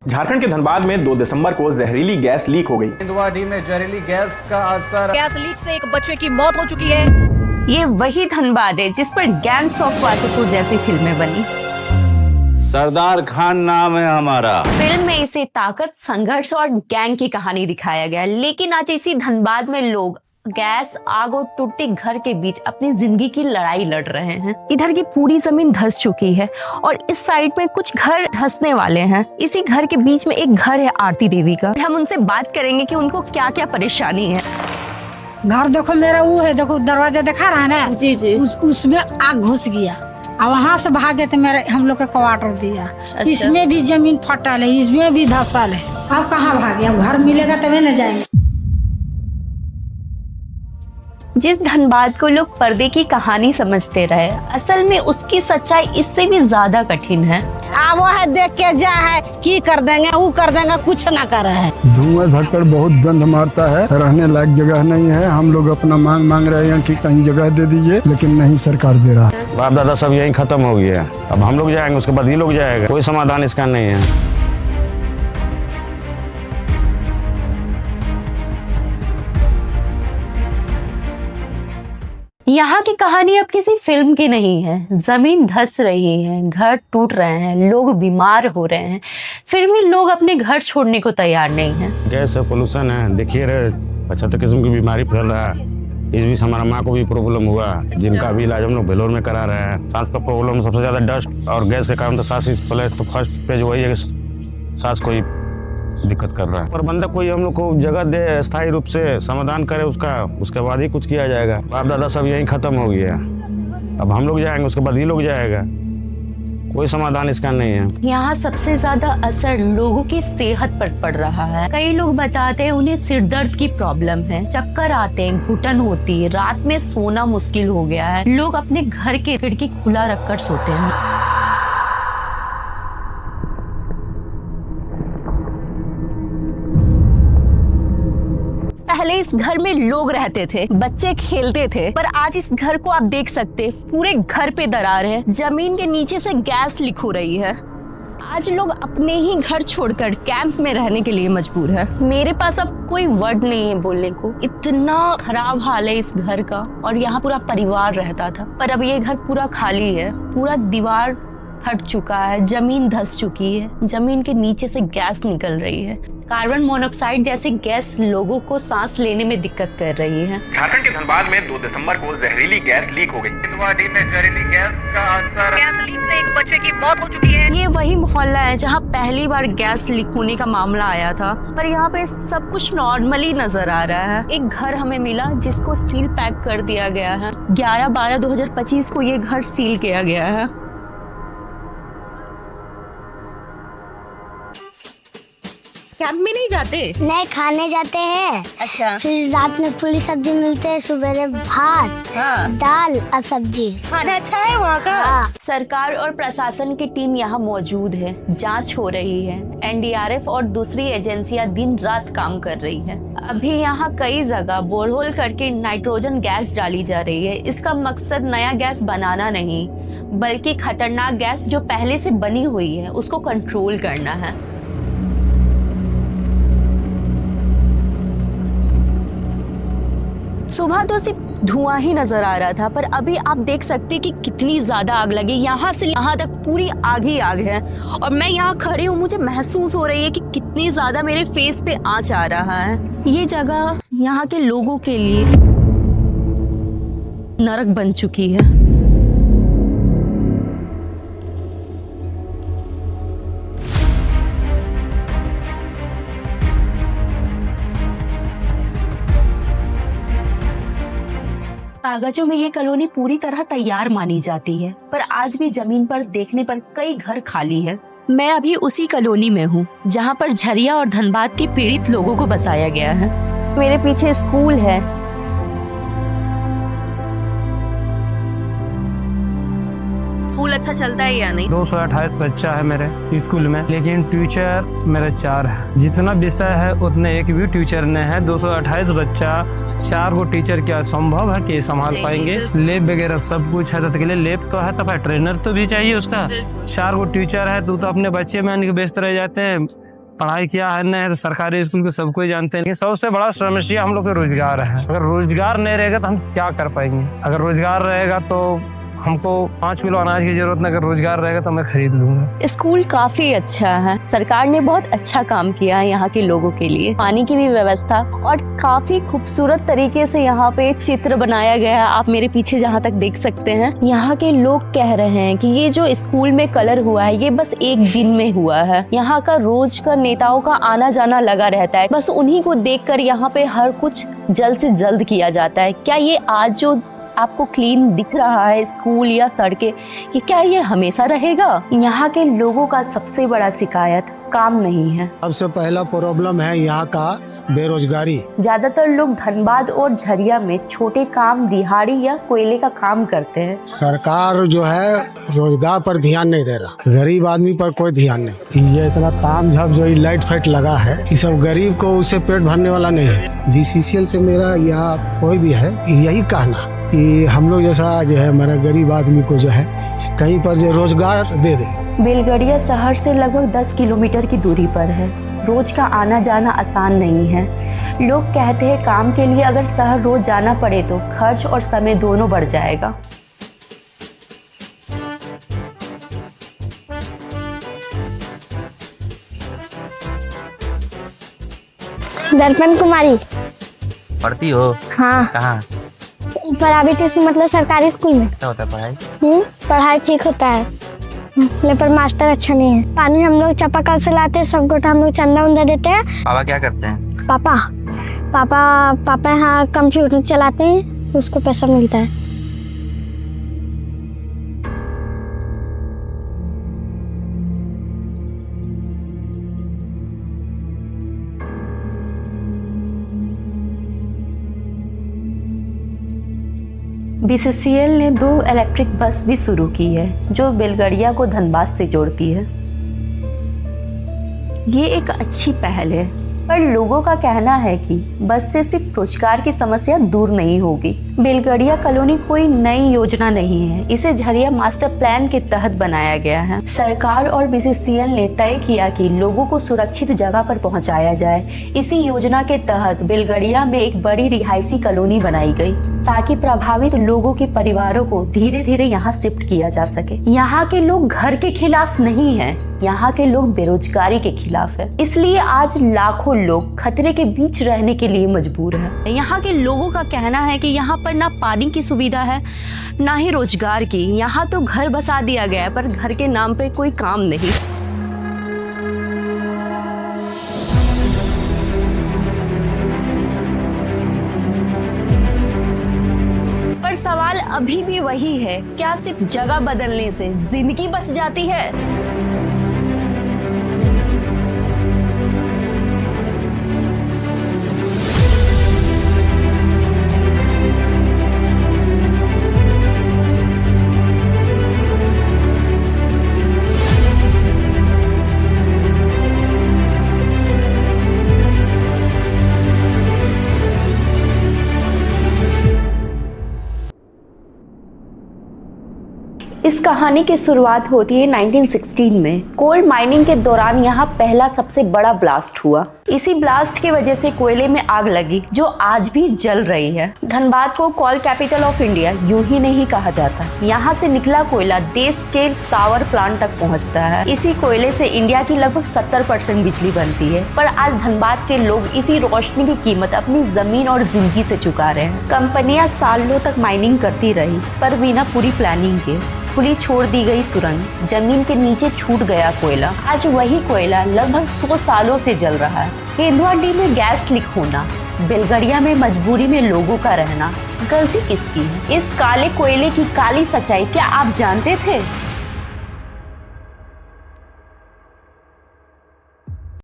झारखंड के धनबाद में 2 दिसंबर को जहरीली गैस लीक हो गई। इंदवाडी में जहरीली गैस का असर। गैस लीक से एक बच्चे की मौत हो चुकी है। ये वही धनबाद है जिस पर गैंग्स ऑफ वासेपुर जैसी फिल्में बनी। सरदार खान नाम है हमारा। फिल्म में इसे ताकत, संघर्ष और गैंग की कहानी दिखाया गया, लेकिन आज इसी धनबाद में लोग गैस, आग और टूटते घर के बीच अपनी जिंदगी की लड़ाई लड़ रहे हैं। इधर की पूरी जमीन धंस चुकी है और इस साइड में कुछ घर धंसने वाले हैं। इसी घर के बीच में एक घर है आरती देवी का। हम उनसे बात करेंगे कि उनको क्या क्या परेशानी है। घर देखो मेरा वो है, देखो दरवाजा दिखा रहा है ना जी जी, उसमें आग घुस गया और वहाँ से भागे तो मेरे हम लोग के क्वार्टर दिया। अच्छा। इसमें भी जमीन फटल है, इसमें भी धसल है। अब कहाँ भागे, अब घर मिलेगा तभी न जाएंगे। जिस धनबाद को लोग पर्दे की कहानी समझते रहे, असल में उसकी सच्चाई इससे भी ज्यादा कठिन है। वो है देख के जा है की कर देंगे, वो कर देंगे, कुछ ना कर रहे हैं। धुआं भक्कड़ बहुत गंध मारता है, रहने लायक जगह नहीं है। हम लोग अपना मांग रहे हैं कि कहीं जगह दे दीजिए, लेकिन नहीं सरकार दे रहा है। बाप दादा सब यही खत्म हो गया, अब हम लोग जाएंगे, उसके बाद ये लोग जाएगा। कोई समाधान इसका नहीं है। यहाँ की कहानी अब किसी फिल्म की नहीं है। जमीन धंस रही है, घर टूट रहे हैं, लोग बीमार हो रहे हैं, फिर भी लोग अपने घर छोड़ने को तैयार नहीं हैं। गैस है, पोल्यूशन है, देखिए 75 किस्म की बीमारी फैल रहा है। इस बीच हमारा माँ को भी प्रॉब्लम हुआ, जिनका भी इलाज हम लोग बेलोर में करा रहे हैं। सांस का प्रॉब्लम सबसे ज्यादा डस्ट और गैस के कारण तो सांस पहले तो फर्स्ट पेज वही है, सांस कोई दिक्कत कर रहा है। प्रबंधक कोई हम लोग को जगह दे, स्थायी रूप से समाधान करे उसका, उसके बाद ही कुछ किया जाएगा। बाप दादा सब यही खत्म हो गया, अब हम लोग जाएंगे, उसके बाद ये लोग जाएगा। कोई समाधान इसका नहीं है। यहाँ सबसे ज्यादा असर लोगों की सेहत पर पड़ रहा है। कई लोग बताते हैं उन्हें सिर दर्द की प्रॉब्लम है, चक्कर आते हैं, घुटन होती है, रात में सोना मुश्किल हो गया है। लोग अपने घर के खिड़की खुला रखकर सोते हैं। पहले इस घर में लोग रहते थे, बच्चे खेलते थे, पर आज इस घर को आप देख सकते, पूरे घर पे दरार है। जमीन के नीचे से गैस लीक हो रही है। आज लोग अपने ही घर छोड़कर कैंप में रहने के लिए मजबूर है। मेरे पास अब कोई वर्ड नहीं है बोलने को। इतना खराब हाल है इस घर का, और यहाँ पूरा परिवार रहता था, पर अब ये घर पूरा खाली है। पूरा दीवार फट चुका है, जमीन धंस चुकी है, जमीन के नीचे से गैस निकल रही है। कार्बन मोनोऑक्साइड जैसी गैस लोगों को सांस लेने में दिक्कत कर रही है। झारखंड के धनबाद में 2 दिसंबर को जहरीली गैस लीक हो गई। इंदवाडी में जहरीली गैस का असर। गैस लीक से एक बच्चे की मौत हो चुकी है। ये वही मोहल्ला है जहाँ पहली बार गैस लीक होने का मामला आया था, पर यहाँ पे सब कुछ नॉर्मली नजर आ रहा है। एक घर हमें मिला जिसको सील पैक कर दिया गया है। 11/12/2025 को ये घर सील किया गया है। कैंप में नहीं जाते? नहीं, खाने जाते हैं। अच्छा। फिर रात में पूरी सब्जी मिलते है, सुबह भात, दाल और सब्जी। खाना अच्छा है वहाँ का? हाँ। सरकार और प्रशासन की टीम यहाँ मौजूद है, जांच हो रही है। एनडीआरएफ और दूसरी एजेंसियां दिन रात काम कर रही है। अभी यहाँ कई जगह बोरहोल करके नाइट्रोजन गैस डाली जा रही है। इसका मकसद नया गैस बनाना नहीं, बल्कि खतरनाक गैस जो पहले से बनी हुई है उसको कंट्रोल करना है। सुबह तो सिर्फ धुआं ही नजर आ रहा था, पर अभी आप देख सकते हैं कि कितनी ज्यादा आग लगी। यहाँ से यहाँ तक पूरी आग ही आग है, और मैं यहाँ खड़ी हूँ, मुझे महसूस हो रही है कि कितनी ज्यादा मेरे फेस पे आंच आ रहा है। ये जगह यहाँ के लोगों के लिए नरक बन चुकी है। कागजों में ये कॉलोनी पूरी तरह तैयार मानी जाती है, पर आज भी जमीन पर देखने पर कई घर खाली है। मैं अभी उसी कॉलोनी में हूँ जहाँ पर झरिया और धनबाद के पीड़ित लोगों को बसाया गया है। मेरे पीछे स्कूल है। स्कूल अच्छा चलता है या नहीं? 228 बच्चा है मेरे स्कूल में, लेकिन टीचर मेरे 4 है। जितना विषय है उतने एक भी टीचर ने है। 228 बच्चा, 4 को टीचर क्या संभव है कि संभाल पाएंगे? लैब वगैरह सब कुछ है, तो लैब तो है, तो ट्रेनर तो भी चाहिए उसका। 4 को टीचर है तो अपने बच्चे में व्यस्त रह जाते हैं। पढ़ाई किया है नहीं है तो सरकारी स्कूल के सबको ही जानते हैं। लेकिन सबसे बड़ा समस्या हम लोग का रोजगार है। अगर रोजगार नहीं रहेगा तो हम क्या कर पाएंगे। अगर रोजगार रहेगा तो हमको 5 किलो अनाज की जरूरत नहीं, अगर रोजगार रहेगा तो मैं खरीद लूंगा। स्कूल काफी अच्छा है, सरकार ने बहुत अच्छा काम किया है यहाँ के लोगों के लिए। पानी की भी व्यवस्था और काफी खूबसूरत तरीके से यहाँ पे चित्र बनाया गया है। आप मेरे पीछे जहाँ तक देख सकते हैं, यहाँ के लोग कह रहे हैं कि ये जो स्कूल में कलर हुआ है ये बस एक दिन में हुआ है। यहाँ का रोज का नेताओं का आना जाना लगा रहता है, बस उन्हीं को देखकर यहाँ पे हर कुछ जल्द से जल्द किया जाता है। क्या ये आज जो आपको क्लीन दिख रहा है स्कूल या सड़कें, कि क्या ये हमेशा रहेगा? यहाँ के लोगों का सबसे बड़ा शिकायत काम नहीं है। सबसे पहला प्रॉब्लम है यहाँ का बेरोजगारी। ज्यादातर लोग धनबाद और झरिया में छोटे काम, दिहाड़ी या कोयले का काम करते हैं। सरकार जो है रोजगार पर ध्यान नहीं दे रहा, गरीब आदमी पर कोई ध्यान नहीं। ये इतना ताम झाम जो लाइट फाइट लगा है, ये सब गरीब को उससे पेट भरने वाला नहीं है। GCCL से मेरा या कोई भी है यही कहना कि हम लोग जैसा जो है हमारा गरीब आदमी को जो है कहीं पर जो रोजगार दे दे। बेलगड़िया शहर से लगभग 10 किलोमीटर की दूरी पर है। रोज का आना जाना आसान नहीं है। लोग कहते हैं काम के लिए अगर शहर रोज जाना पड़े तो खर्च और समय दोनों बढ़ जाएगा। दर्पण कुमारी पढ़ती हो? हाँ। कहाँ? प्राइवेट मतलब सरकारी स्कूल में। क्या होता है पढ़ाई? पढ़ाई ठीक होता है, लेकिन मास्टर अच्छा नहीं है। पानी हम लोग चापाकल से लाते हैं, सबको हम लोग चंदा उंदा देते हैं। पापा क्या करते हैं? पापा यहाँ कंप्यूटर चलाते हैं, उसको पैसा मिलता है। BCCL ने 2 इलेक्ट्रिक बस भी शुरू की है जो बेलगड़िया को धनबाद से जोड़ती है। ये एक अच्छी पहल है, पर लोगों का कहना है कि बस से सिर्फ रोजगार की समस्या दूर नहीं होगी। बेलगड़िया कॉलोनी कोई नई योजना नहीं है, इसे झरिया मास्टर प्लान के तहत बनाया गया है। सरकार और BCCL ने तय किया कि लोगों को सुरक्षित जगह पर पहुंचाया जाए। इसी योजना के तहत बेलगड़िया में एक बड़ी रिहायशी कॉलोनी बनाई गई ताकि प्रभावित लोगों के परिवारों को धीरे धीरे यहाँ शिफ्ट किया जा सके। यहाँ के लोग घर के खिलाफ नहीं हैं, यहाँ के लोग बेरोजगारी के खिलाफ है। इसलिए आज लाखों लोग खतरे के बीच रहने के लिए मजबूर हैं। यहाँ के लोगों का कहना है कि यहाँ पर ना पानी की सुविधा है, ना ही रोजगार की। यहाँ तो घर बसा दिया गया है, पर घर के नाम पे कोई काम नहीं। पर सवाल अभी भी वही है, क्या सिर्फ जगह बदलने से जिंदगी बच जाती है? इस कहानी की शुरुआत होती है 1916 में। कोल माइनिंग के दौरान यहाँ पहला सबसे बड़ा ब्लास्ट हुआ। इसी ब्लास्ट की वजह से कोयले में आग लगी जो आज भी जल रही है। धनबाद को कोल कैपिटल ऑफ इंडिया यूं ही नहीं कहा जाता। यहाँ से निकला कोयला देश के पावर प्लांट तक पहुँचता है। इसी कोयले से इंडिया की लगभग 70% बिजली बनती है। पर आज धनबाद के लोग इसी रोशनी की कीमत अपनी जमीन और जिंदगी से चुका रहे हैं। कंपनियां सालों तक माइनिंग करती रही, पर बिना पूरी प्लानिंग के। खुली छोड़ दी गई सुरंग, जमीन के नीचे छूट गया कोयला। आज वही कोयला लगभग 100 सालों से जल रहा है। केंदुआडीह में गैस लीक होना, बेलगड़िया में मजबूरी में लोगों का रहना, गलती किसकी है? इस काले कोयले की काली सच्चाई क्या आप जानते थे?